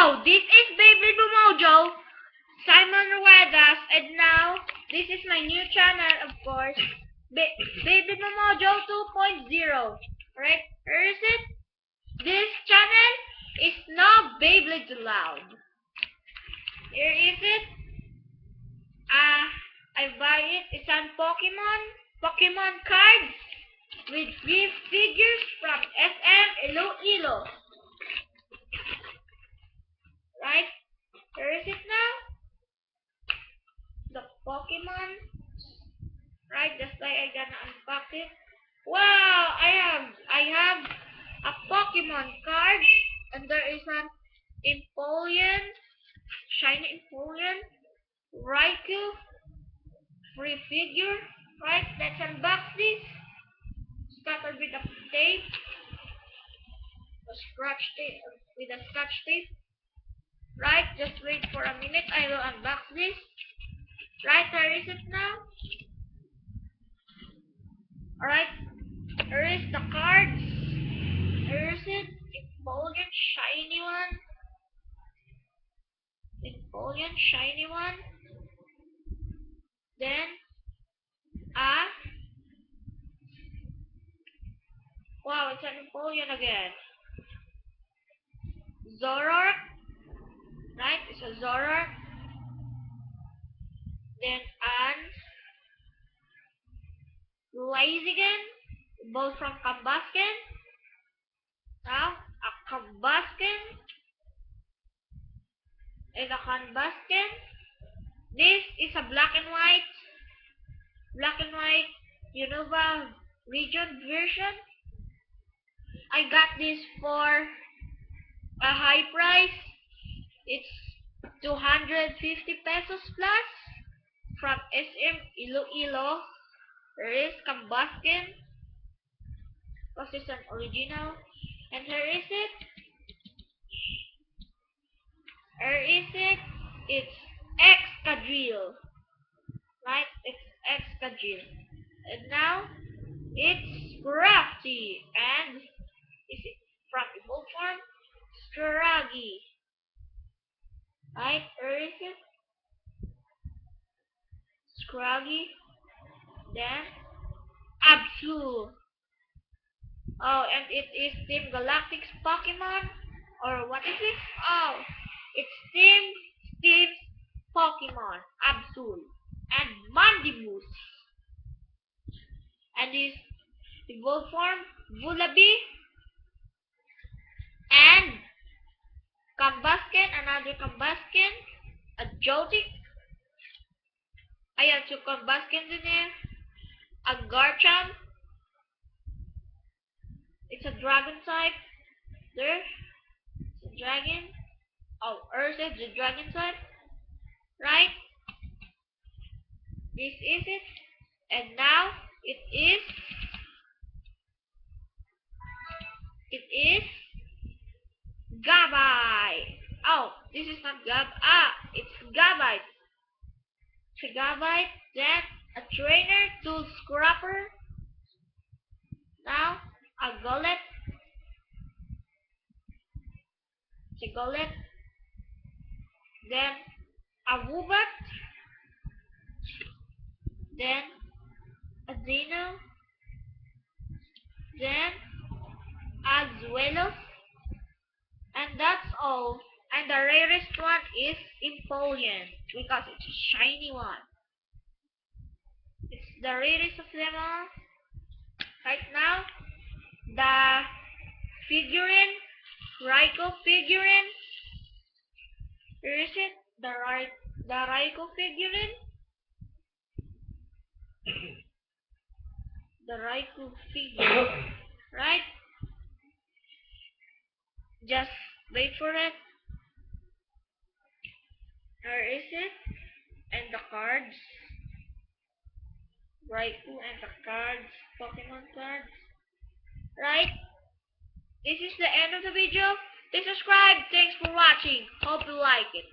Hello, this is Beyblade Mojo, Simon Ruedas, and now this is my new channel, of course, Beyblade Mojo 2.0. Right? Where is it? This channel is now Beyblade Loud. Here is it. I buy it. It's on Pokemon cards with 3 figures from SM Iloilo. Right? Where is it now? The Pokemon. Right, that's why I gonna unbox it. Wow, I have a Pokemon card, and there is an Empoleon, shiny Empoleon, Raikou, free figure. Right, let's unbox this. Start with a tape, with a scratch tape. Right, just wait for a minute. I will unbox this. Right, where is it now? Alright, here is the cards. Here is it. Empoleon shiny one. Empoleon shiny one. Then wow, it's an Empoleon again. Zoroark. Right, it's a Zoroark. Then an Blaziken, both from Combusken. Now a Combusken and a Combusken. This is a black and white Unova region version. I got this for a high price. It's 250 pesos plus from SM Iloilo. There is Combusken, because it's an original. And here is it. It's Excadrill. Right? It's Excadrill. And now it's Crafty. And is it from Evolve form? Scraggy. Right? Where is it? Scraggy. Then Absol. Oh, and it is Team Galactic's Pokemon. Or what is it? Oh, it's Steve's Pokemon. Absol. And Mandimus. And his evolved form, Vullaby. And Combusken, another Combusken. A Joltik. Ayan, 2 Combusken din eh. A Garchomp. It's a dragon type. There. It's a dragon. Oh, Ursa, the dragon type. Right? This is it. And now it is Gabite. Oh, this is not it's Gabite. It's a Gabite. Then a trainer, tool scrapper. Now a Golett. It's a Golett. Then a Woobat. Then a Dino. Then a Zuelos. And that's all. And the rarest one is Empoleon, because it's a shiny one. It's the rarest of them all. Right now, the figurine, Raikou figurine. Where is it? The Raikou figurine. The Raikou figurine. Right? Just wait for it. Where is it? And the cards. Raikou and the cards. Pokemon cards. Right? This is the end of the video. Please subscribe. Thanks for watching. Hope you like it.